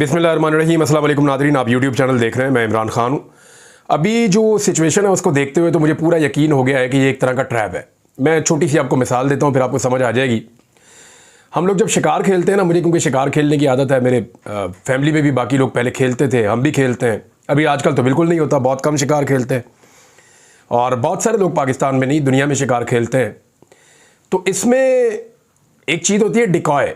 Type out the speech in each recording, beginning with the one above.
बिस्मिल्लाहिर्रहमानिर्रहीम। अस्सलाम वालेकुम नादरीन, आप यूट्यूब चैनल देख रहे हैं। मैं इमरान खान हूँ। अभी जो सिचुएशन है उसको देखते हुए तो मुझे पूरा यकीन हो गया है कि ये एक तरह का ट्रैप है। मैं छोटी सी आपको मिसाल देता हूँ, फिर आपको समझ आ जाएगी। हम लोग जब शिकार खेलते हैं ना, मुझे क्योंकि शिकार खेलने की आदत है, मेरे फैमिली में भी बाकी लोग पहले खेलते थे, हम भी खेलते हैं। अभी आजकल तो बिल्कुल नहीं होता, बहुत कम शिकार खेलते हैं और बहुत सारे लोग पाकिस्तान में नहीं दुनिया में शिकार खेलते हैं। तो इसमें एक चीज़ होती है डिकॉय।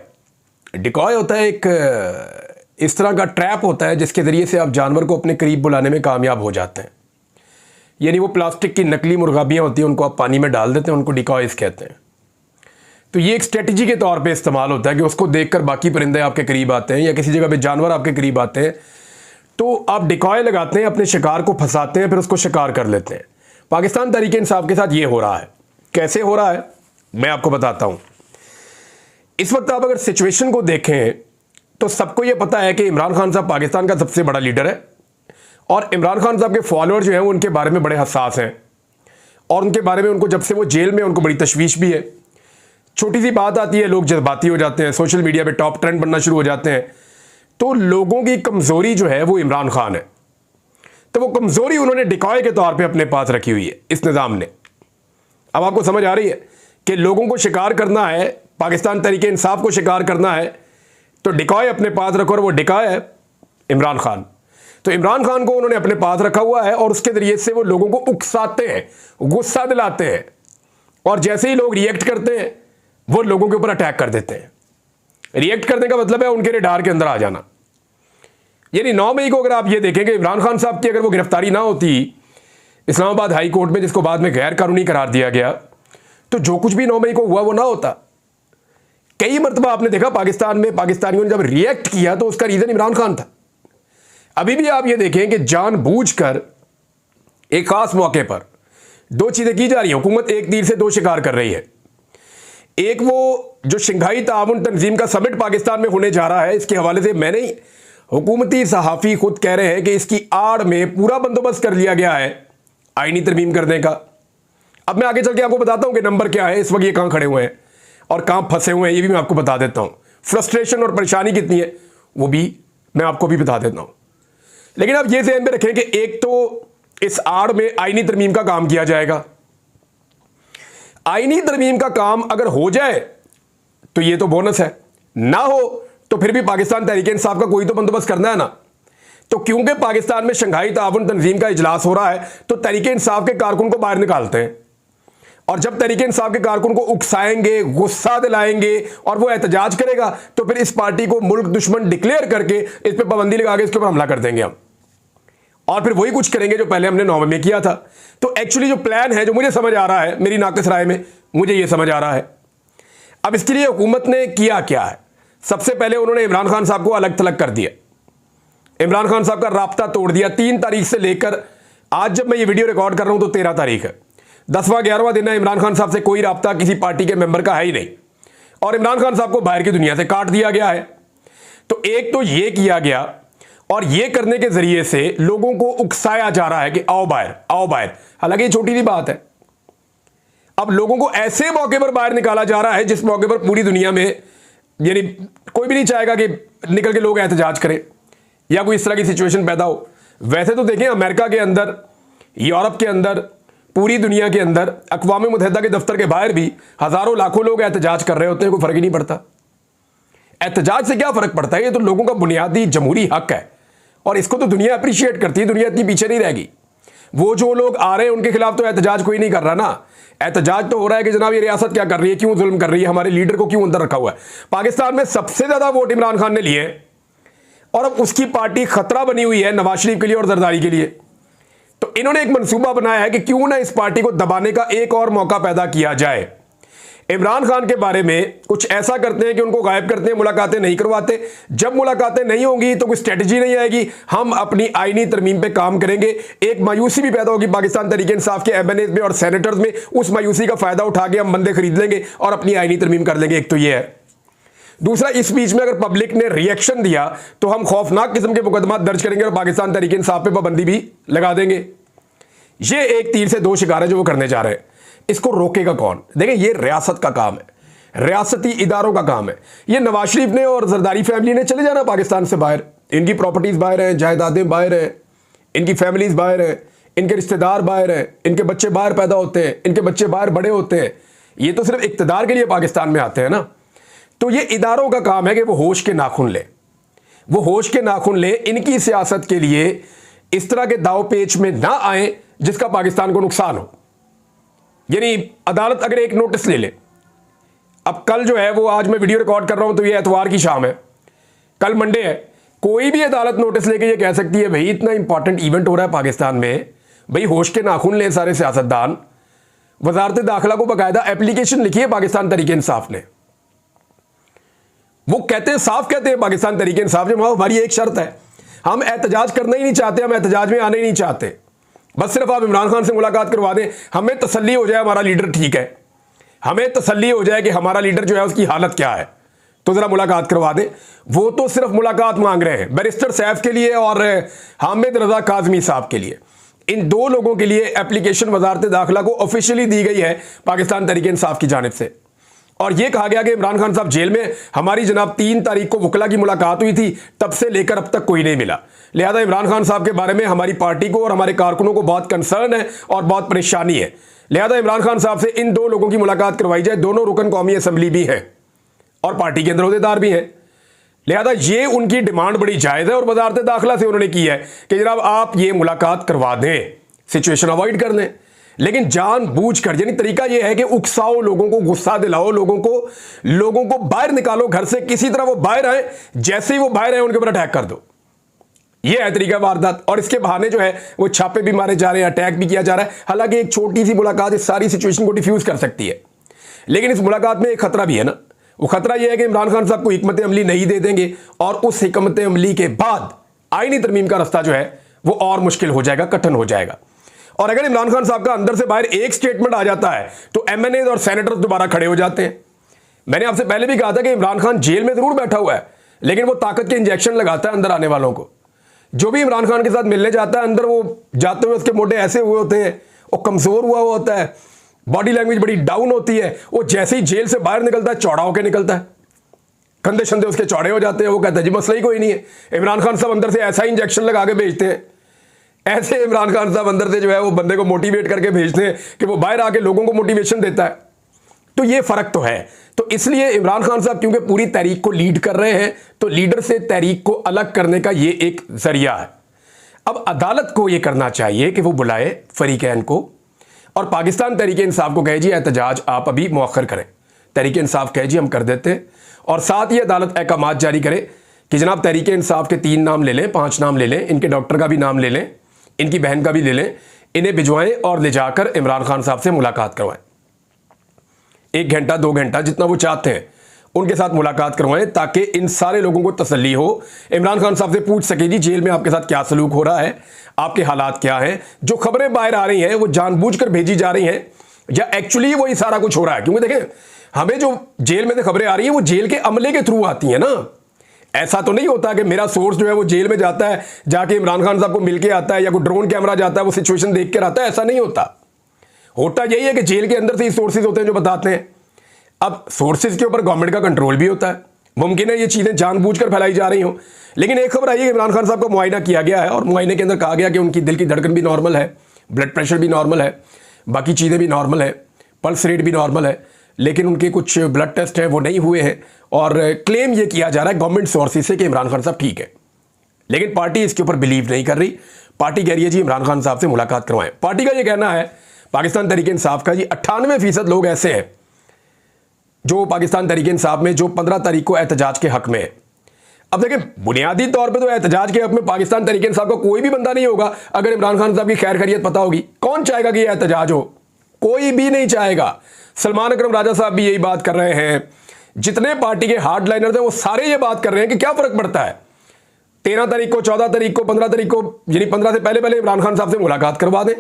डिकॉय होता है एक इस तरह का ट्रैप होता है जिसके ज़रिए से आप जानवर को अपने करीब बुलाने में कामयाब हो जाते हैं। यानी वो प्लास्टिक की नकली मुर्गाबियाँ होती हैं, उनको आप पानी में डाल देते हैं, उनको डिकॉयज कहते हैं। तो ये एक स्ट्रेटजी के तौर पे इस्तेमाल होता है कि उसको देखकर बाकी परिंदे आपके करीब आते हैं या किसी जगह पे जानवर आपके करीब आते हैं, तो आप डिकॉय लगाते हैं, अपने शिकार को फंसाते हैं, फिर उसको शिकार कर लेते हैं। पाकिस्तान तहरीक इंसाफ के साथ ये हो रहा है। कैसे हो रहा है मैं आपको बताता हूँ। इस वक्त आप अगर सिचुएशन को देखें तो सबको ये पता है कि इमरान खान साहब पाकिस्तान का सबसे बड़ा लीडर है और इमरान खान साहब के फॉलोअर जो हैं वो उनके बारे में बड़े हसास हैं और उनके बारे में उनको जब से वो जेल में उनको बड़ी तशवीश भी है। छोटी सी बात आती है, लोग जज्बाती हो जाते हैं, सोशल मीडिया पे टॉप ट्रेंड बनना शुरू हो जाते हैं। तो लोगों की कमज़ोरी जो है वो इमरान खान है, तो वो कमज़ोरी उन्होंने डिकॉय के तौर पर अपने पास रखी हुई है इस निज़ाम ने। अब आपको समझ आ रही है कि लोगों को शिकार करना है, पाकिस्तान तहरीक इंसाफ को शिकार करना है, तो डिकॉय अपने पास रखो और वो डिकॉय है इमरान खान। तो इमरान खान को उन्होंने अपने पास रखा हुआ है और उसके जरिए से वो लोगों को उकसाते हैं, गुस्सा दिलाते हैं और जैसे ही लोग रिएक्ट करते हैं वो लोगों के ऊपर अटैक कर देते हैं। रिएक्ट करने का मतलब है उनके रडार के अंदर आ जाना। यानी 9 मई को अगर आप ये देखेंगे इमरान खान साहब की अगर वो गिरफ्तारी ना होती इस्लामाबाद हाई कोर्ट में, जिसको बाद में गैर कानूनी करार दिया गया, तो जो कुछ भी 9 मई को हुआ वो ना होता। कई मरतबा आपने देखा पाकिस्तान में पाकिस्तानियों ने जब रिएक्ट किया तो उसका रीजन इमरान खान था। अभी भी आप ये देखें कि जानबूझकर एक खास मौके पर दो चीजें की जा रही हैं। हुकूमत एक तीर से दो शिकार कर रही है। एक वो जो शंघाई ताउन तंजीम का समिट पाकिस्तान में होने जा रहा है, इसके हवाले से मैंने ही हुकूमती सहाफ़ी खुद कह रहे हैं कि इसकी आड़ में पूरा बंदोबस्त कर लिया गया है आईनी तरमीम करने का। अब मैं आगे चल के आपको बताता हूं कि नंबर क्या है, इस वक्त ये कहां खड़े हुए हैं और कहां फंसे हुए हैं, ये भी मैं आपको बता देता हूं। फ्रस्ट्रेशन और परेशानी कितनी है वो भी मैं आपको भी बता देता हूं। लेकिन आप ये ध्यान में रखें कि एक तो इस आड़ में आईनी तरमीम का काम किया जाएगा। आईनी तरमीम का काम अगर हो जाए तो ये तो बोनस है, ना हो तो फिर भी पाकिस्तान तहरीक इंसाफ का कोई तो बंदोबस्त करना है ना। तो क्योंकि पाकिस्तान में शंघाई ताउन तंजीम का इजलास हो रहा है तो तहरीक इंसाफ के कारकुन को बाहर निकालते हैं और जब तहरीक इंसाफ के कारकुन को उकसाएंगे, गुस्सा दिलाएंगे और वो एहतजाज करेगा तो फिर इस पार्टी को मुल्क दुश्मन डिक्लेयर करके इस पर पाबंदी लगा के इसके ऊपर हमला कर देंगे हम, और फिर वही कुछ करेंगे जो पहले हमने 9 में किया था। तो एक्चुअली जो प्लान है, जो मुझे समझ आ रहा है, मेरी नाकिस राय में मुझे ये समझ आ रहा है। अब इसके लिए हुकूमत ने किया क्या है। सबसे पहले उन्होंने इमरान खान साहब को अलग थलग कर दिया। इमरान खान साहब का राब्ता तोड़ दिया। 3 तारीख से लेकर आज जब मैं ये वीडियो रिकॉर्ड कर रहा हूं तो 13 तारीख है, 10वां 11वां दिन है। इमरान खान साहब से कोई राब्ता किसी पार्टी के मेंबर का है ही नहीं और इमरान खान साहब को बाहर की दुनिया से काट दिया गया है। तो एक तो ये किया गया और ये करने के जरिए से लोगों को उकसाया जा रहा है कि आओ बाहर, आओ बाहर। हालांकि ये छोटी सी बात है। अब लोगों को ऐसे मौके पर बाहर निकाला जा रहा है जिस मौके पर पूरी दुनिया में यानी कोई भी नहीं चाहेगा कि निकल के लोग एहतजाज करें या कोई इस तरह की सिचुएशन पैदा हो। वैसे तो देखें अमेरिका के अंदर, यूरोप के अंदर, पूरी दुनिया के अंदर, अक़वाम मुत्तहिदा के दफ्तर के बाहर भी हजारों लाखों लोग एहतजाज कर रहे होते हैं, कोई फर्क ही नहीं पड़ता। एहतजाज से क्या फर्क पड़ता है, ये तो लोगों का बुनियादी जमहूरी हक है और इसको तो दुनिया अप्रिशिएट करती है। दुनिया इतनी पीछे नहीं रहेगी। वो जो लोग आ रहे हैं उनके खिलाफ तो एहतजाज कोई नहीं कर रहा ना। एहतजाज तो हो रहा है कि जनाब ये रियासत क्या कर रही है, क्यों जुल्म कर रही है, हमारे लीडर को क्यों अंदर रखा हुआ है। पाकिस्तान में सबसे ज्यादा वोट इमरान खान ने लिए हैं और अब उसकी पार्टी खतरा बनी हुई है नवाज शरीफ के लिए और जरदारी के लिए। तो इन्होंने एक मंसूबा बनाया है कि क्यों ना इस पार्टी को दबाने का एक और मौका पैदा किया जाए। इमरान खान के बारे में कुछ ऐसा करते हैं कि उनको गायब करते हैं, मुलाकातें नहीं करवाते। जब मुलाकातें नहीं होंगी तो कोई स्ट्रेटजी नहीं आएगी, हम अपनी आईनी तरमीम पे काम करेंगे। एक मायूसी भी पैदा होगी पाकिस्तान तहरीक इंसाफ के एमएनएज में और सेनेटर्स में। उस मायूसी का फायदा उठा के हम बंदे खरीद लेंगे और अपनी आईनी तरमीम कर लेंगे। एक तो ये है। दूसरा, इस बीच में अगर पब्लिक ने रिएक्शन दिया तो हम खौफनाक किस्म के मुकदमा दर्ज करेंगे और पाकिस्तान तहरीक इंसाफ पे पाबंदी भी लगा देंगे। ये एक तीर से दो शिकार है जो वो करने जा रहे हैं। इसको रोकेगा कौन? देखें, ये रियासत का काम है, रियासती इदारों का काम है। ये नवाज शरीफ ने और जरदारी फैमिली ने चले जाना पाकिस्तान से बाहर। इनकी प्रॉपर्टीज़ बाहर हैं, जायदादें बाहर हैं, इनकी फैमिलीज़ बाहर हैं, इनके रिश्तेदार बाहर हैं, इनके बच्चे बाहर पैदा होते हैं, इनके बच्चे बाहर बड़े होते हैं। ये तो सिर्फ इक़्तिदार के लिए पाकिस्तान में आते हैं ना। तो ये इदारों का काम है कि वो होश के नाखून ले, वो होश के नाखून ले, इनकी सियासत के लिए इस तरह के दाव पेच में ना आए जिसका पाकिस्तान को नुकसान हो। यानी अदालत अगर एक नोटिस ले ले, अब कल जो है वो, आज मैं वीडियो रिकॉर्ड कर रहा हूं तो ये एतवार की शाम है, कल मंडे है, कोई भी अदालत नोटिस लेके ये कह सकती है भाई इतना इंपॉर्टेंट इवेंट हो रहा है पाकिस्तान में, भाई होश के नाखून ले सारे सियासतदान। वजारत दाखिला को बाकायदा एप्लीकेशन लिखी है पाकिस्तान तहरीक इंसाफ ने। वो कहते हैं, साफ कहते हैं पाकिस्तान तहरीक इंसाफ जब हमारी एक शर्त है, हम एहतजाज करना ही नहीं चाहते, हम एहतजाज में आने ही नहीं चाहते, बस सिर्फ आप इमरान खान से मुलाकात करवा दें, हमें तसल्ली हो जाए हमारा लीडर ठीक है, हमें तसल्ली हो जाए कि हमारा लीडर जो है उसकी हालत क्या है, तो जरा मुलाकात करवा दें। वो तो सिर्फ मुलाकात मांग रहे हैं बैरिस्टर सैफ के लिए और हामिद रजा काजमी साहब के लिए। इन दो लोगों के लिए एप्लीकेशन वजारत दाखिला को ऑफिशियली दी गई है पाकिस्तान तहरीक इंसाफ की जानिब से, और यह कहा गया कि इमरान खान साहब जेल में, हमारी जनाब 3 तारीख को वकला की मुलाकात हुई थी, तब से लेकर अब तक कोई नहीं मिला, लिहाजा इमरान खान साहब के बारे में हमारी पार्टी को और हमारे कारकुनों को बहुत कंसर्न है और बहुत परेशानी है, लिहाजा इमरान खान साहब से इन 2 लोगों की मुलाकात करवाई जाए। दोनों रुकन कौमी असम्बली भी हैं और पार्टी के अंदर अहदेदार भी हैं, लिहाजा ये उनकी डिमांड बड़ी जायज़ है और वजारत दाखिला से उन्होंने की है कि जनाब आप ये मुलाकात करवा दें, सिचुएशन अवॉइड कर दें। लेकिन जानबूझकर, यानी तरीका यह है कि उकसाओ लोगों को, गुस्सा दिलाओ लोगों को बाहर निकालो घर से, किसी तरह वो बाहर आए, जैसे ही वो बाहर आए उनके ऊपर अटैक कर दो। यह है तरीका वारदात, और इसके बहाने जो है वो छापे भी मारे जा रहे हैं, अटैक भी किया जा रहा है। हालांकि एक छोटी सी मुलाकात इस सारी सिचुएशन को डिफ्यूज कर सकती है, लेकिन इस मुलाकात में एक खतरा भी है ना। वो खतरा यह है कि इमरान खान साहब को हिकमत अमली नहीं दे देंगे और उस हिकमत अमली के बाद आईनी तरमीम का रास्ता जो है वो और मुश्किल हो जाएगा, कठिन हो जाएगा। और अगर इमरान खान साहब का अंदर से बाहर एक स्टेटमेंट आ जाता है तो एमएनए और सेनेटर्स दोबारा खड़े हो जाते हैं। मैंने आपसे पहले भी कहा था कि इमरान खान जेल में जरूर बैठा हुआ है, लेकिन वो ताकत के इंजेक्शन लगाता है अंदर आने वालों को। जो भी इमरान खान के साथ मिलने जाता है, अंदर वो जाते हुए उसके मोटे ऐसे हुए होते हैं, वो कमजोर हुआ होता है, बॉडी लैंग्वेज बड़ी डाउन होती है। वो जैसे ही जेल से बाहर निकलता है चौड़ा होकर निकलता है, कंधे शंधे उसके चौड़े हो जाते हैं। वो कहता है जी मसला ही कोई नहीं है। इमरान खान साहब अंदर से ऐसा इंजेक्शन लगा के भेजते हैं, ऐसे इमरान खान साहब अंदर से जो है वो बंदे को मोटिवेट करके भेजते हैं कि वो बाहर आके लोगों को मोटिवेशन देता है। तो ये फर्क तो है। तो इसलिए इमरान खान साहब क्योंकि पूरी तहरीक को लीड कर रहे हैं, तो लीडर से तहरीक को अलग करने का ये एक जरिया है। अब अदालत को ये करना चाहिए कि वो बुलाए फरीकैन को और पाकिस्तान तहरीक इंसाफ को कहे जी एहतजाज आप अभी मौखर करें। तहरीक इंसाफ कहे जी हम कर देते हैं, और साथ ही अदालत अहकामात जारी करे कि जनाब तहरीक इंसाफ के 3 नाम ले लें, 5 नाम ले लें, इनके डॉक्टर का भी नाम ले लें, इनकी बहन का भी ले लें, इन्हें भिजवाएं और ले जाकर इमरान खान साहब से मुलाकात करवाएं। 1 घंटा 2 घंटा जितना वो चाहते हैं उनके साथ मुलाकात करवाएं, ताकि इन सारे लोगों को तसल्ली हो। इमरान खान साहब से पूछ सके जी जेल में आपके साथ क्या सलूक हो रहा है, आपके हालात क्या हैं, जो खबरें बाहर आ रही हैं वो जानबूझकर भेजी जा रही हैं या एक्चुअली वही सारा कुछ हो रहा है। क्योंकि देखें, हमें जो जेल में से खबरें आ रही हैं वो जेल के अमले के थ्रू आती हैं ना। ऐसा तो नहीं होता कि मेरा सोर्स जो है वो जेल में जाता है, जाके इमरान खान साहब को मिलके आता है, या कोई ड्रोन कैमरा जाता है वो सिचुएशन देख कर आता है। ऐसा नहीं होता। होता यही है कि जेल के अंदर से ही सोर्सेज होते हैं जो बताते हैं। अब सोर्सेज के ऊपर गवर्नमेंट का कंट्रोल भी होता है। मुमकिन है ये चीज़ें जानबूझकर फैलाई जा रही हों, लेकिन एक खबर आई है कि इमरान खान साहब का मुआयना किया गया है और मुआयने के अंदर कहा गया कि उनकी दिल की धड़कन भी नॉर्मल है, ब्लड प्रेशर भी नॉर्मल है, बाकी चीज़ें भी नॉर्मल है, पल्स रेट भी नॉर्मल है, लेकिन उनके कुछ ब्लड टेस्ट हैं वो नहीं हुए हैं। और क्लेम ये किया जा रहा है गवर्नमेंट सोर्सेज से कि इमरान खान साहब ठीक है, लेकिन पार्टी इसके ऊपर बिलीव नहीं कर रही। पार्टी कह रही है जी इमरान खान साहब से मुलाकात करवाएं। पार्टी का ये कहना है, पाकिस्तान तहरीक इंसाफ का, जी 98% लोग ऐसे हैं जो पाकिस्तान तहरीक इंसाफ में जो 15 तारीख को एहतजाज के हक में है। अब देखिए, बुनियादी तौर पे तो एहतजाज के हक में पाकिस्तान तहरीक इंसाफ का कोई भी बंदा नहीं होगा अगर इमरान खान साहब की खैर खैरियत पता होगी। कौन चाहेगा कि यह एहतजाज हो? कोई भी नहीं चाहेगा। सलमान अकरम राजा साहब भी यही बात कर रहे हैं, जितने पार्टी के हार्ड लाइनर्स हैं वो सारे ये बात कर रहे हैं कि क्या फर्क पड़ता है, 13 तारीख को, 14 तारीख को, 15 तारीख को, यानी 15 से पहले पहले इमरान खान साहब से मुलाकात करवा दें,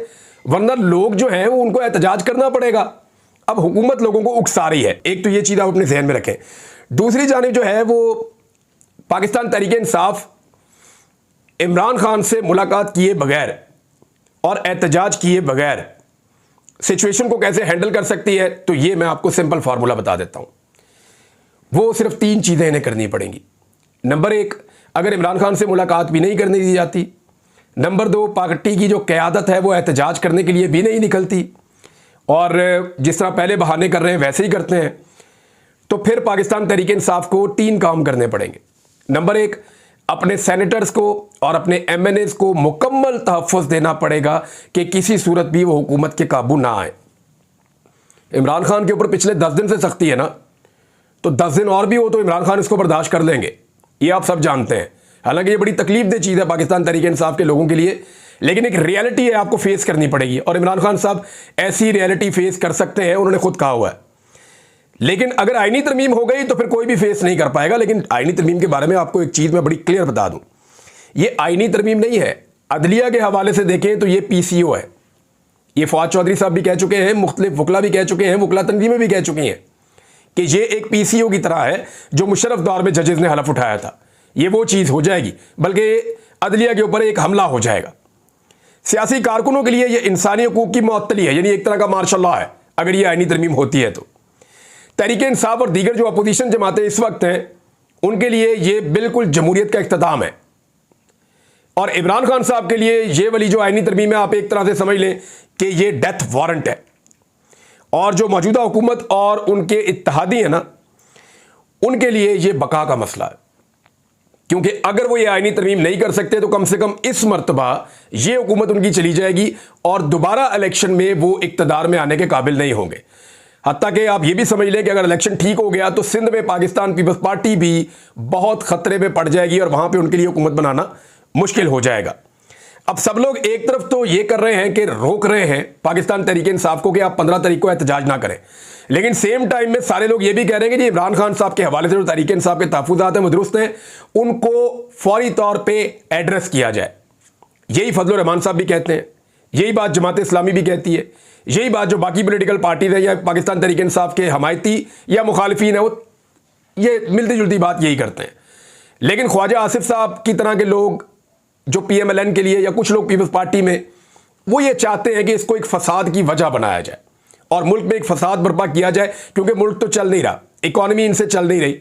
वरना लोग जो हैं वो उनको एहतजाज करना पड़ेगा। अब हुकूमत लोगों को उकसा रही है। एक तो ये चीज़ आप अपने जहन में रखें। दूसरी जानिब जो है वो पाकिस्तान तहरीक इंसाफ इमरान खान से मुलाकात किए बगैर और एहतजाज किए बगैर सिचुएशन को कैसे हैंडल कर सकती है, तो ये मैं आपको सिंपल फार्मूला बता देता हूं। वो सिर्फ 3 चीज़ें इन्हें करनी पड़ेंगी। नंबर 1, अगर इमरान खान से मुलाकात भी नहीं करने दी जाती। नंबर 2, पार्टी की जो क़यादत है वो एहतजाज करने के लिए भी नहीं निकलती और जिस तरह पहले बहाने कर रहे हैं वैसे ही करते हैं, तो फिर पाकिस्तान तहरीक इंसाफ को 3 काम करने पड़ेंगे। नंबर 1, अपने सेनेटर्स को और अपने MNAs को मुकम्मल तहफ़्फ़ुज़ देना पड़ेगा कि किसी सूरत भी वो हुकूमत के काबू ना आए। इमरान खान के ऊपर पिछले 10 दिन से सख्ती है ना, तो 10 दिन और भी हो तो इमरान खान इसको बर्दाश्त कर लेंगे, ये आप सब जानते हैं। हालांकि ये बड़ी तकलीफ दे चीज़ है पाकिस्तान तहरीक इंसाफ के लोगों के लिए, लेकिन एक रियलिटी है, आपको फेस करनी पड़ेगी और इमरान खान साहब ऐसी रियलिटी फेस कर सकते हैं, उन्होंने खुद कहा हुआ है। लेकिन अगर आईनी तरमीम हो गई तो फिर कोई भी फेस नहीं कर पाएगा। लेकिन आईनी तरमीम के बारे में आपको एक चीज़ मैं बड़ी क्लियर बता दूं, ये आईनी तरमीम नहीं है। अदलिया के हवाले से देखें तो ये PCO है। ये फवाद चौधरी साहब भी कह चुके हैं, मुख्तलिफ वकला भी कह चुके हैं, वकला तंजीमें भी कह चुकी हैं कि ये एक PCO की तरह है जो मुशर्रफ दौर में जजेस ने हलफ उठाया था। ये वो चीज़ हो जाएगी, बल्कि अदलिया के ऊपर एक हमला हो जाएगा। सियासी कारकुनों के लिए ये इंसानी हकूक़ की मुअत्तली है, यानी एक तरह का मार्शल लॉ है अगर ये आईनी तरमीम होती है तो। तहरीक इंसाफ और दीगर जो अपोजिशन जमातें इस वक्त हैं उनके लिए ये बिल्कुल जमहूरियत का इख्तिताम है और इमरान खान साहब के लिए ये वाली जो आईनी तरमीम है आप एक तरह से समझ लें कि ये डेथ वारंट है। और जो मौजूदा हुकूमत और उनके इत्तेहादी हैं ना, उनके लिए ये बका का मसला है, क्योंकि अगर वो ये आईनी तरमीम नहीं कर सकते तो कम से कम इस मरतबा ये हुकूमत उनकी चली जाएगी और दोबारा इलेक्शन में वो इक़्तिदार में आने के काबिल नहीं होंगे। हत्ता कि आप ये भी समझ लें कि अगर इलेक्शन ठीक हो गया तो सिंध में पाकिस्तान पीपल्स पार्टी भी बहुत खतरे में पड़ जाएगी और वहां पे उनके लिए हुकूमत बनाना मुश्किल हो जाएगा। अब सब लोग एक तरफ तो ये कर रहे हैं कि रोक रहे हैं पाकिस्तान तहरीक इंसाफ को कि आप 15 तारीख को एहतजाज ना करें, लेकिन सेम टाइम में सारे लोग ये भी कह रहे हैं कि इमरान खान साहब के हवाले से जो तहरीक इंसाफ के तहफ़्फ़ुज़ात हैं वो दुरुस्त हैं, उनको फौरी तौर पर एड्रेस किया जाए। यही फजलुर रहमान साहब भी कहते हैं, यही बात जमात इस्लामी भी कहती है, यही बात जो बाकी पॉलिटिकल पार्टीज हैं या पाकिस्तान तहरीक इंसाफ के हमायती या मुखालिफिन है वो ये मिलती जुलती बात यही करते हैं। लेकिन ख्वाजा आसिफ साहब की तरह के लोग जो PMLN के लिए या कुछ लोग पीपल्स पार्टी में वो ये चाहते हैं कि इसको एक फसाद की वजह बनाया जाए और मुल्क में एक फसाद बर्पा किया जाए, क्योंकि मुल्क तो चल नहीं रहा, इकॉनमी इनसे चल नहीं रही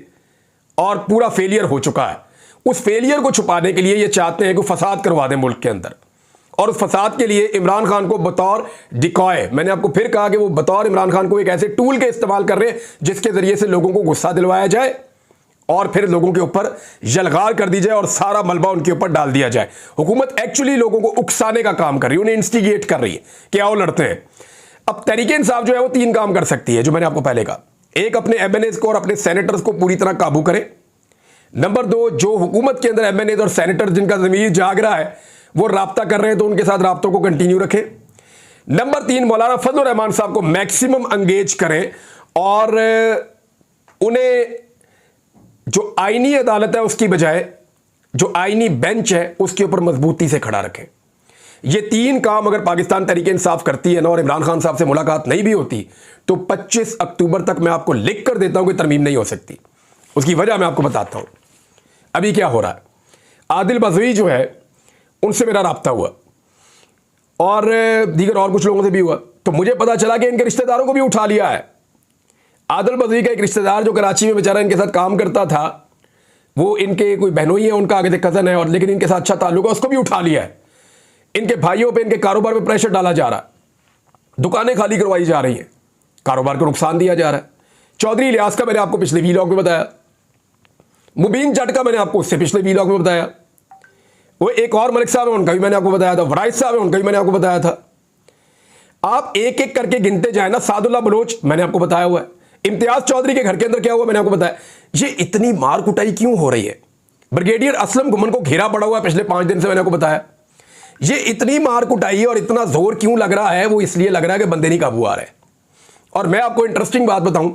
और पूरा फेलियर हो चुका है। उस फेलियर को छुपाने के लिए ये चाहते हैं कि फसाद करवा दें मुल्क के अंदर, और उस फसाद के लिए इमरान खान को बतौर डिकॉय, मैंने आपको फिर कहा कि वो बतौर इमरान खान को एक ऐसे टूल के इस्तेमाल कर रहे हैं जिसके जरिए से लोगों को गुस्सा दिलवाया जाए और फिर लोगों के ऊपर यलगार कर दी जाए और सारा मलबा उनके ऊपर डाल दिया जाए। हुकूमत एक्चुअली लोगों को उकसाने का काम कर रही है, उन्हें इंस्टिगेट कर रही है कि आओ लड़ते हैं। अब तहरीक इंसाफ जो है वो 3 काम कर सकती है जो मैंने आपको पहले कहा। एक, अपने MNAs को और अपने सेनेटर्स को पूरी तरह काबू करें। नंबर 2, जो हुकूमत के अंदर MNAs और सेनेटर्स जिनका ज़मीर जाग रहा है वो राब्ता कर रहे हैं तो उनके साथ राब्तों को कंटिन्यू रखें। नंबर 3, मौलाना फजलुर रहमान साहब को मैक्सिमम एंगेज करें और उन्हें जो आईनी अदालत है उसकी बजाय जो आईनी बेंच है उसके ऊपर मजबूती से खड़ा रखें। ये 3 काम अगर पाकिस्तान तहरीक इंसाफ करती है ना और इमरान खान साहब से मुलाकात नहीं भी होती तो 25 अक्टूबर तक मैं आपको लिख कर देता हूं कि तरमीम नहीं हो सकती। उसकी वजह मैं आपको बताता हूं। अभी क्या हो रहा है, आदिल बज़वी जो है उनसे मेरा राब्ता हुआ और दीगर और कुछ लोगों से भी हुआ, तो मुझे पता चला कि इनके रिश्तेदारों को भी उठा लिया है। आदिल बज़वी का एक रिश्तेदार जो कराची में बेचारा इनके साथ काम करता था, वो इनके कोई बहनोई है, उनका आगे से कज़न है और लेकिन इनके साथ अच्छा ताल्लुक है, उसको भी उठा लिया है। इनके भाइयों पे, इनके कारोबार पे प्रेशर डाला जा रहा है, दुकानें खाली करवाई जा रही हैं, कारोबार को नुकसान दिया जा रहा है। चौधरी इलियास का मैंने आपको पिछले वीलॉग में बताया, मुबीन जट का मैंने आपको उससे पिछले वीलॉग में बताया, वो एक और मलिक साहब है उनका भी मैंने आपको बताया था, वराइज साहब है उनका भी मैंने आपको बताया था। आप एक एक करके गिनते जाए ना, सादुल्ला बलोच मैंने आपको बताया हुआ है, इम्तियाज चौधरी के घर के अंदर क्या हुआ मैंने आपको बताया। ये इतनी मार कुटाई क्यों हो रही है? ब्रिगेडियर असलम गुमन को घेरा पड़ा हुआ है पिछले 5 दिन से, मैंने आपको बताया। ये इतनी मार कुटाई और इतना जोर क्यों लग रहा है? वो इसलिए लग रहा है कि बंदे नहीं काबू आ रहे। और मैं आपको इंटरेस्टिंग बात बताऊं,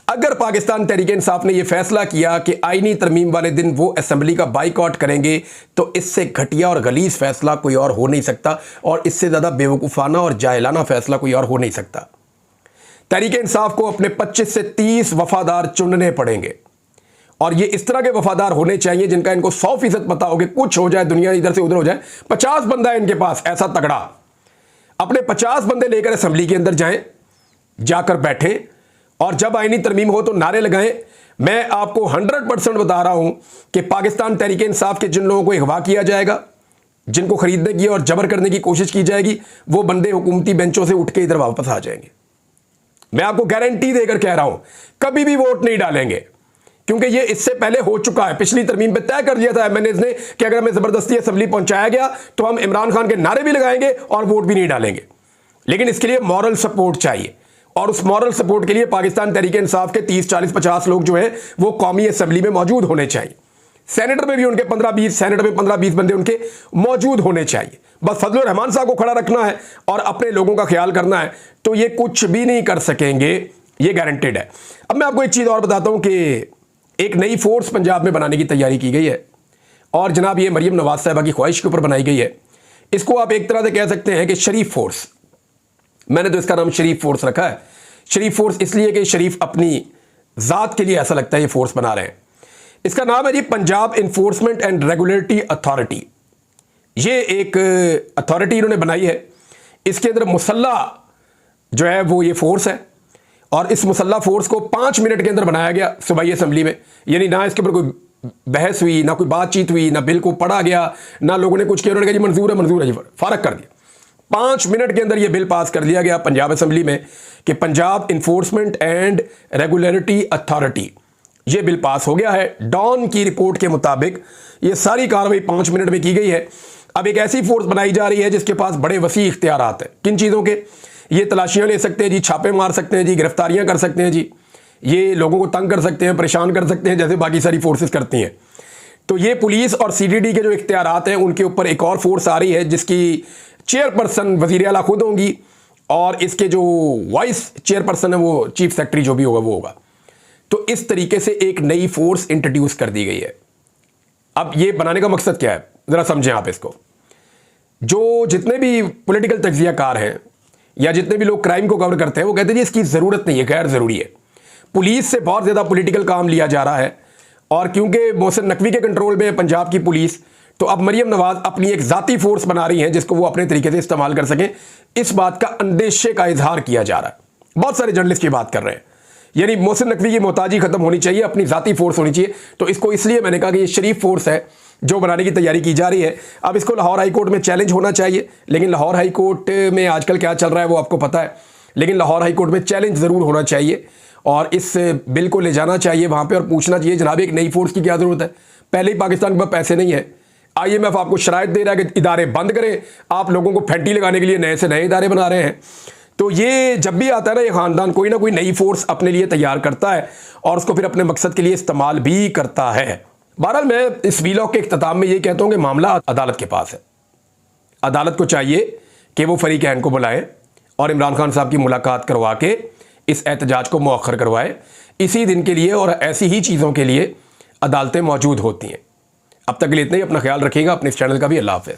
अगर पाकिस्तान तहरीक इंसाफ ने यह फैसला किया कि आईनी तरमीम वाले दिन वो असेंबली का बाइकआउट करेंगे तो इससे घटिया और गलीज फैसला कोई और हो नहीं सकता और इससे ज़्यादा बेवकूफ़ाना और जाहिलाना फैसला कोई और हो नहीं सकता। तहरीक इंसाफ को अपने 25 से 30 वफादार चुनने पड़ेंगे और ये इस तरह के वफादार होने चाहिए जिनका इनको 100% पता हो कि कुछ हो जाए, दुनिया इधर से उधर हो जाए, 50 बंदा है इनके पास ऐसा तगड़ा, अपने 50 बंदे लेकर असेंबली के अंदर जाएं, जाकर बैठें और जब आईनी तरमीम हो तो नारे लगाएं मैं आपको 100% बता रहा हूं कि पाकिस्तान तहरीक इंसाफ के जिन लोगों को अगवा किया जाएगा, जिनको खरीदने की और जबर करने की कोशिश की जाएगी, वो बंदे हुकूमती बेंचों से उठ के इधर वापस आ जाएंगे। मैं आपको गारंटी देकर कह रहा हूं, कभी भी वोट नहीं डालेंगे, क्योंकि ये इससे पहले हो चुका है। पिछली तरमीम पे तय कर दिया था एमएनएज ने कि अगर हमें जबरदस्ती असेंबली पहुंचाया गया तो हम इमरान खान के नारे भी लगाएंगे और वोट भी नहीं डालेंगे। लेकिन इसके लिए मॉरल सपोर्ट चाहिए, और उस मॉरल सपोर्ट के लिए पाकिस्तान तहरीक इंसाफ के 30, 40, 50 लोग जो है वो कौमी असेंबली में मौजूद होने चाहिए। सेनेटर में भी उनके 15-20, सेनेटर में 15-20 बंदे उनके मौजूद होने चाहिए। बस फजलुर रहमान साहब को खड़ा रखना है और अपने लोगों का ख्याल करना है, तो ये कुछ भी नहीं कर सकेंगे, ये गारंटेड है। अब मैं आपको एक चीज़ और बताता हूं कि एक नई फोर्स पंजाब में बनाने की तैयारी की गई है, और जनाब ये मरियम नवाज साहिबा की ख्वाहिश के ऊपर बनाई गई है। इसको आप एक तरह से कह सकते हैं कि शरीफ फोर्स। मैंने तो इसका नाम शरीफ फोर्स रखा है। शरीफ फोर्स इसलिए कि शरीफ अपनी ज़ात के लिए ऐसा लगता है ये फोर्स बना रहे हैं। इसका नाम है जी Punjab enforcement and regulatory authority. ये एक अथॉरिटी इन्होंने बनाई है। इसके अंदर मुसल्ला जो है वो ये फोर्स है, और इस मुसल्ला फोर्स को 5 मिनट के अंदर बनाया गया सूबाई असेंबली में। यानी ना इसके ऊपर कोई बहस हुई, ना कोई बातचीत हुई, ना बिल को पढ़ा गया, ना लोगों ने कुछ किया। उन्होंने कहा जी मंजूर है जी, फारग कर दिया। 5 मिनट के अंदर यह बिल पास कर दिया गया पंजाब असेंबली में कि Punjab enforcement and regulatory authority, यह बिल पास हो गया है। डॉन की रिपोर्ट के मुताबिक यह सारी कार्रवाई 5 मिनट में की गई है। अब एक ऐसी फोर्स बनाई जा रही है जिसके पास बड़े वसी इख्तियारात हैं। किन चीज़ों के? ये तलाशियां ले सकते हैं जी, छापे मार सकते हैं जी, गिरफ्तारियां कर सकते हैं जी, ये लोगों को तंग कर सकते हैं, परेशान कर सकते हैं, जैसे बाकी सारी फोर्सेस करती हैं। तो ये पुलिस और सीडीडी के जो इख्तियारात हैं उनके ऊपर एक और फोर्स आ रही है जिसकी चेयरपर्सन वज़ीर आला खुद होंगी, और इसके जो वाइस चेयरपर्सन है वो चीफ सेक्रेटरी जो भी होगा वो होगा। तो इस तरीके से एक नई फोर्स इंट्रोड्यूस कर दी गई है। अब ये बनाने का मकसद क्या है, ज़रा समझें आप इसको। जो जितने भी पॉलिटिकल तज्ज़ियाकार हैं या जितने भी लोग क्राइम को कवर करते हैं वो कहते हैं जी इसकी ज़रूरत नहीं है, गैर ज़रूरी है। पुलिस से बहुत ज़्यादा पॉलिटिकल काम लिया जा रहा है, और क्योंकि मोहसिन नकवी के कंट्रोल में है पंजाब की पुलिस, तो अब मरियम नवाज अपनी एक ज़ाती फोर्स बना रही हैं जिसको वो अपने तरीके से इस्तेमाल कर सकें। इस बात का अंदेशे का इजहार किया जा रहा है। बहुत सारे जर्नलिस्ट की बात कर रहे हैं, यानी मोहसिन नकवी की मोहताजी खत्म होनी चाहिए, अपनी ज़ाती फोर्स होनी चाहिए। तो इसको इसलिए मैंने कहा कि ये शरीफ फोर्स है जो बनाने की तैयारी की जा रही है। अब इसको लाहौर हाई कोर्ट में चैलेंज होना चाहिए, लेकिन लाहौर हाई कोर्ट में आजकल क्या चल रहा है वो आपको पता है। लेकिन लाहौर हाई कोर्ट में चैलेंज ज़रूर होना चाहिए, और इस बिल को ले जाना चाहिए वहाँ पे और पूछना चाहिए जनाब एक नई फोर्स की क्या ज़रूरत है। पहले ही पाकिस्तान के पास पैसे नहीं है, IMF आपको शराइत दे रहा है कि इदारे बंद करें, आप लोगों को फैंटी लगाने के लिए नए से नए इदारे बना रहे हैं। तो ये जब भी आता है ना, ये ख़ानदान कोई ना कोई नई फोर्स अपने लिए तैयार करता है और उसको फिर अपने मकसद के लिए इस्तेमाल भी करता है। बहरहाल मैं इस वीलॉग के इख्तिताम में ये कहता हूँ कि मामला अदालत के पास है। अदालत को चाहिए कि वो फरीक़ैन को बुलाए और इमरान खान साहब की मुलाकात करवा के इस एहतजाज को मौखर करवाए। इसी दिन के लिए और ऐसी ही चीज़ों के लिए अदालतें मौजूद होती हैं। अब तक के लिए इतना ही। अपना ख्याल रखिएगा, अपने इस चैनल का भी। अल्लाह हाफ़िज़।